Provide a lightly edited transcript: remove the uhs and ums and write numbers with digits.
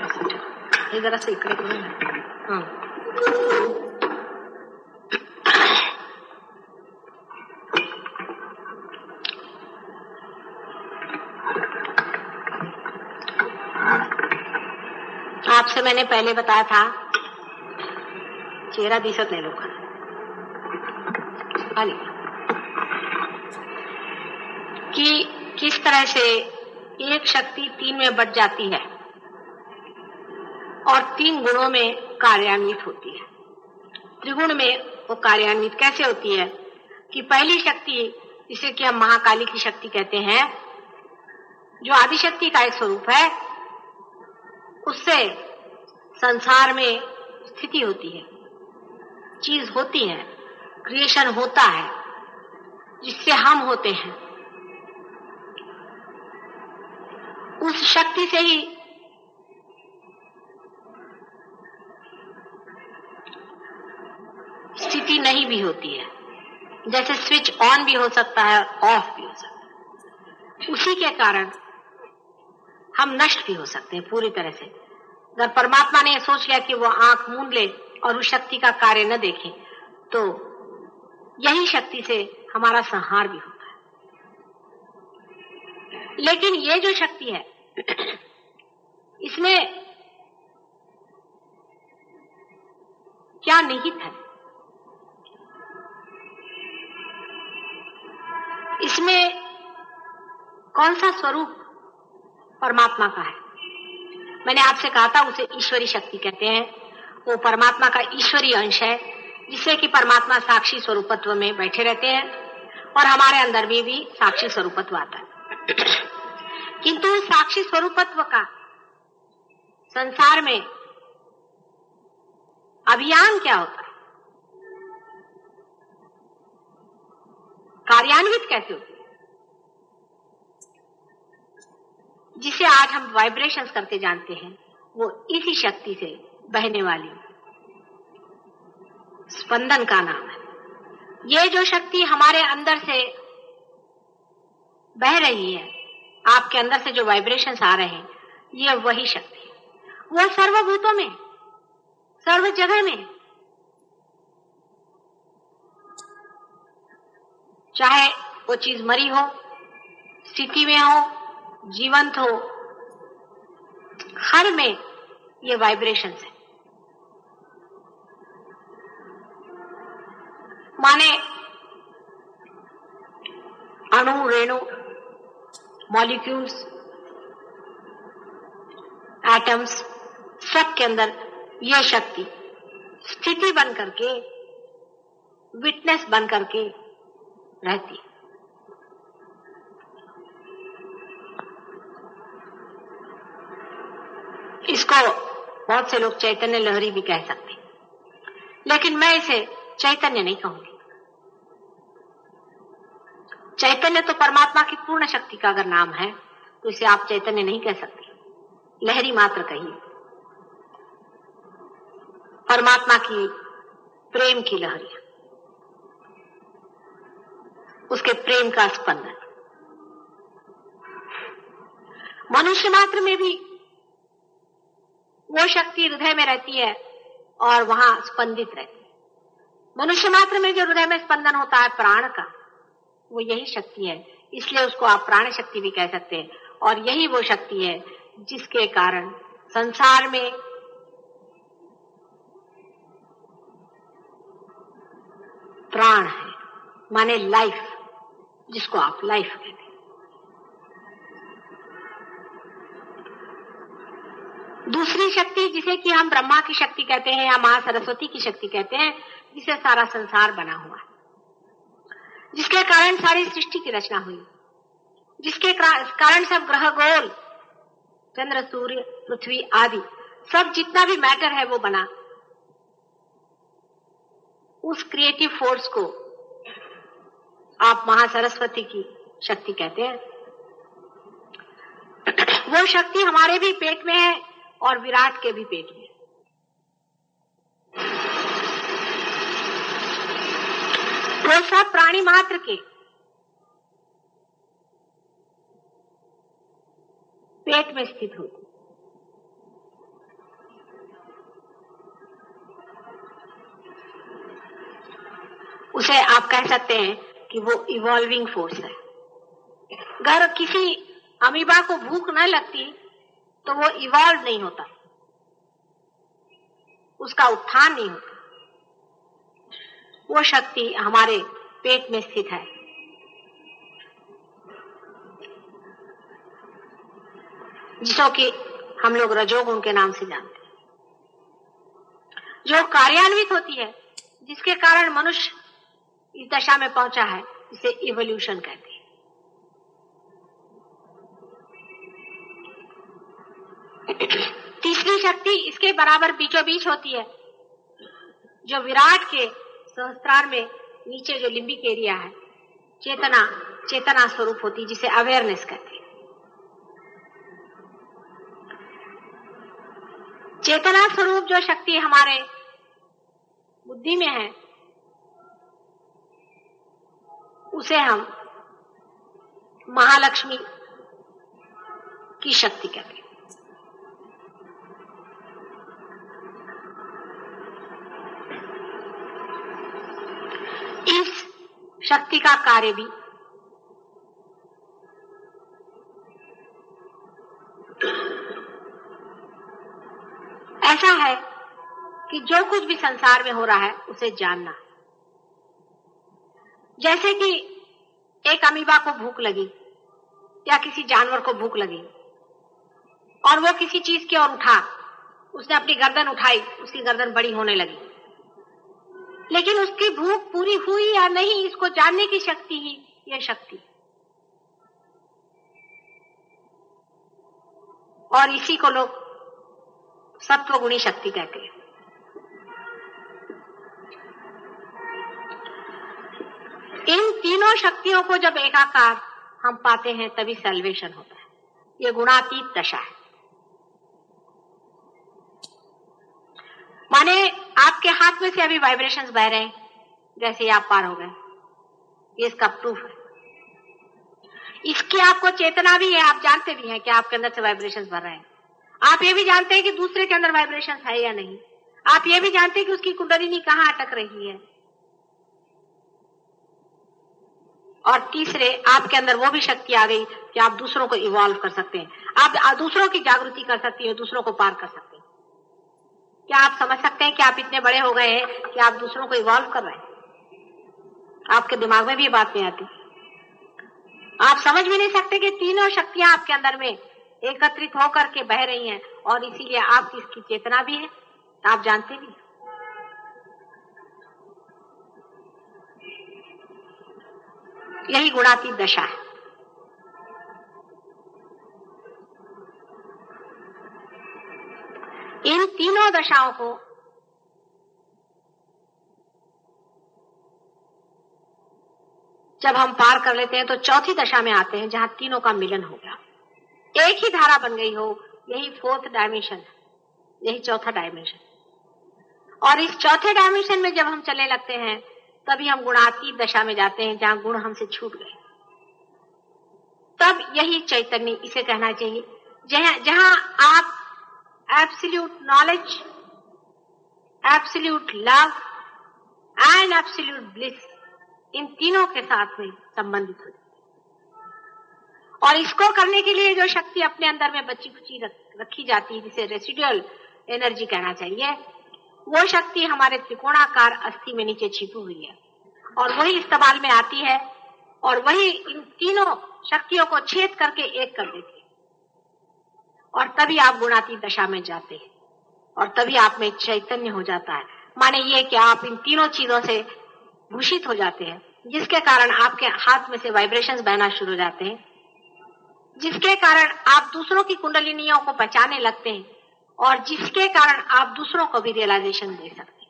हे जरासं इकडे करून घ्या. आपसे मैंने पहले बताया था, चेहरा दिसत नाही लोकांना. कि किस तरह से एक शक्ति 3 में बट जाती है और 3 गुणों में कार्यान्वित होती है. त्रिगुण में वो कार्यान्वित कैसे होती है कि पहली शक्ति, जिसे कि हम महाकाली की शक्ति कहते हैं, जो आदिशक्ति का एक स्वरूप है, उससे संसार में स्थिति होती है, चीज होती है, क्रिएशन होता है, जिससे हम होते हैं. उस शक्ति से ही स्थिति नहीं भी होती है. जैसे स्विच ऑन भी हो सकता है, ऑफ भी हो सकता है. उसी के कारण हम नष्ट भी हो सकते हैं पूरी तरह से. अगर परमात्मा ने सोच लिया कि वो आंख मूंद ले और उस शक्ति का कार्य न देखे, तो यही शक्ति से हमारा संहार भी होता है. लेकिन ये जो शक्ति है, इसमें क्या निहित है? इसमें कौन सा स्वरूप परमात्मा का है? मैंने आपसे कहा था उसे ईश्वरी शक्ति कहते हैं. वो परमात्मा का ईश्वरीय अंश है, जिससे कि परमात्मा साक्षी स्वरूपत्व में बैठे रहते हैं और हमारे अंदर भी साक्षी स्वरूपत्व आता है. किंतु साक्षी स्वरूपत्व का संसार में अभियान क्या होता है? कार्यान्वित कैसे होती है? जिसे आज हम वाइब्रेशंस करके जानते हैं, वो इसी शक्ति से बहने वाली स्पंदन का नाम है. ये जो शक्ति हमारे अंदर से बह रही है, आपके अंदर से जो वाइब्रेशंस आ रहे हैं, ये वही शक्ति है. वो सर्वभूतों में, सर्व जगह में, चाहे वो चीज मरी हो, स्थिति में हो, जीवंत हो, हर में ये वाइब्रेशंस है. माने अणु, रेणु, मॉलिक्यूल्स, एटम्स, सब के अंदर यह शक्ति स्थिति बन करके, विटनेस बन करके रहती है. इसको बहुत से लोग चैतन्य लहरी भी कह सकते हैं, लेकिन मैं इसे चैतन्य नहीं कहूंगी. चैतन्य तो परमात्मा की पूर्ण शक्ति का अगर नाम है, तो इसे आप चैतन्य नहीं कह सकते, लहरी मात्र कहिए. परमात्मा की प्रेम की लहरी, उसके प्रेम का स्पंदन. मनुष्य मात्र में भी वो शक्ति हृदय में रहती है और वहां स्पंदित रहती है. मनुष्य मात्र में जो हृदय में स्पंदन होता है प्राण का, वो यही शक्ति है. इसलिए उसको आप प्राण शक्ति भी कह सकते हैं. और यही वो शक्ति है जिसके कारण संसार में प्राण है, माने लाइफ, जिसको आप लाइफ कहते हैं. दूसरी शक्ति, जिसे कि हम ब्रह्मा की शक्ति कहते हैं या मां सरस्वती की शक्ति कहते हैं, जिसे सारा संसार बना हुआ है, जिसके कारण सारी सृष्टि की रचना हुई, जिसके कारण सब ग्रह गोल, चंद्र, सूर्य, पृथ्वी आदि सब जितना भी मैटर है वो बना. उस क्रिएटिव फोर्स को आप महासरस्वती की शक्ति कहते हैं. वो शक्ति हमारे भी पेट में है और विराट के भी पेट में. वो सब प्राणी मात्र के पेट में स्थित होती. उसे आप कह सकते हैं कि वो इवॉल्विंग फोर्स है। अगर किसी अमीबा को भूख न लगती तो वो इवॉल्व नहीं होता, उसका उत्थान नहीं होता। वो शक्ति हमारे पेट में स्थित है। जिसको कि हम लोग रजोगुण के नाम से जानते हैं, जो कार्यान्वित होती है, जिसके कारण मनुष्य इस दशा में पहुंचा है, इसे इवोल्यूशन कहते हैं। तीसरी शक्ति इसके बराबर बीचों बीच होती है, जो विराट के सहस्त्रार में नीचे जो लिम्बिक एरिया है, चेतना स्वरूप होती है, जिसे अवेयरनेस कहते हैं। चेतना स्वरूप जो शक्ति हमारे बुद्धि में है, उसे हम महालक्ष्मी की शक्ति कहते हैं। इस शक्ति का कार्य भी ऐसा है कि जो कुछ भी संसार में हो रहा है उसे जानना। जैसे कि एक अमीबा को भूख लगी या किसी जानवर को भूख लगी और वो किसी चीज की ओर उठा, उसने अपनी गर्दन उठाई, उसकी गर्दन बड़ी होने लगी, लेकिन उसकी भूख पूरी हुई या नहीं, इसको जानने की शक्ति ही ये शक्ति। और इसी को लोग सत्वगुणी शक्ति कहते हैं। इन तीनों शक्तियों को जब एकाकार हम पाते हैं तभी सल्वेशन होता है। ये गुणातीत दशा है। माने आपके हाथ में से अभी वाइब्रेशंस बह रहे हैं, जैसे आप पार हो गए, ये इसका प्रूफ है। इसकी आपको चेतना भी है, आप जानते भी हैं कि आपके अंदर से वाइब्रेशंस भर रहे हैं। आप ये भी जानते हैं कि दूसरे के अंदर वाइब्रेशंस है या नहीं। आप ये भी जानते हैं कि उसकी कुंडलिनी कहाँ अटक रही है। और तीसरे, आपके अंदर वो भी शक्ति आ गई कि आप दूसरों को इवॉल्व कर सकते हैं, आप दूसरों की जागृति कर सकती हैं, दूसरों को पार कर सकते हैं। क्या आप समझ सकते हैं कि आप इतने बड़े हो गए हैं कि आप दूसरों को इवॉल्व कर रहे हैं? आपके दिमाग में भी ये बात नहीं आती। आप समझ भी नहीं सकते कि तीनों शक्तियां आपके अंदर में एकत्रित होकर के बह रही हैं, और इसीलिए आपकी इसकी चेतना भी है, आप जानते भी हैं। यही गुणातीत दशा है। इन तीनों दशाओं को जब हम पार कर लेते हैं तो चौथी दशा में आते हैं, जहां तीनों का मिलन हो गया, एक ही धारा बन गई हो। यही फोर्थ डायमेंशन है, यही चौथा डायमेंशन। और इस चौथे डायमेंशन में जब हम चलने लगते हैं तभी हम गुणातीत दशा में जाते हैं, जहां गुण हमसे छूट गए। तब यही चैतन्य, इसे कहना चाहिए, जहां आप absolute knowledge, absolute love and absolute bliss, इन तीनों के साथ में संबंधित हो। और इसको करने के लिए जो शक्ति अपने अंदर में बची खुची रखी जाती है, जिसे रेसिडुअल एनर्जी कहना चाहिए, वो शक्ति हमारे त्रिकोणाकार अस्थि में नीचे छिपी हुई है, और वही इस्तेमाल में आती है, और वही इन तीनों शक्तियों को छेद करके एक कर देती है। और तभी आप गुणातीत दशा में जाते हैं, और तभी आप में चैतन्य हो जाता है। माने ये कि आप इन तीनों चीजों से भूषित हो जाते हैं, जिसके कारण आपके हाथ में से वाइब्रेशंस बहना शुरू हो जाते हैं, जिसके कारण आप दूसरों की कुंडलिनियों को पहचानने लगते हैं, और जिसके कारण आप दूसरों को भी रियलाइजेशन दे सकते हैं।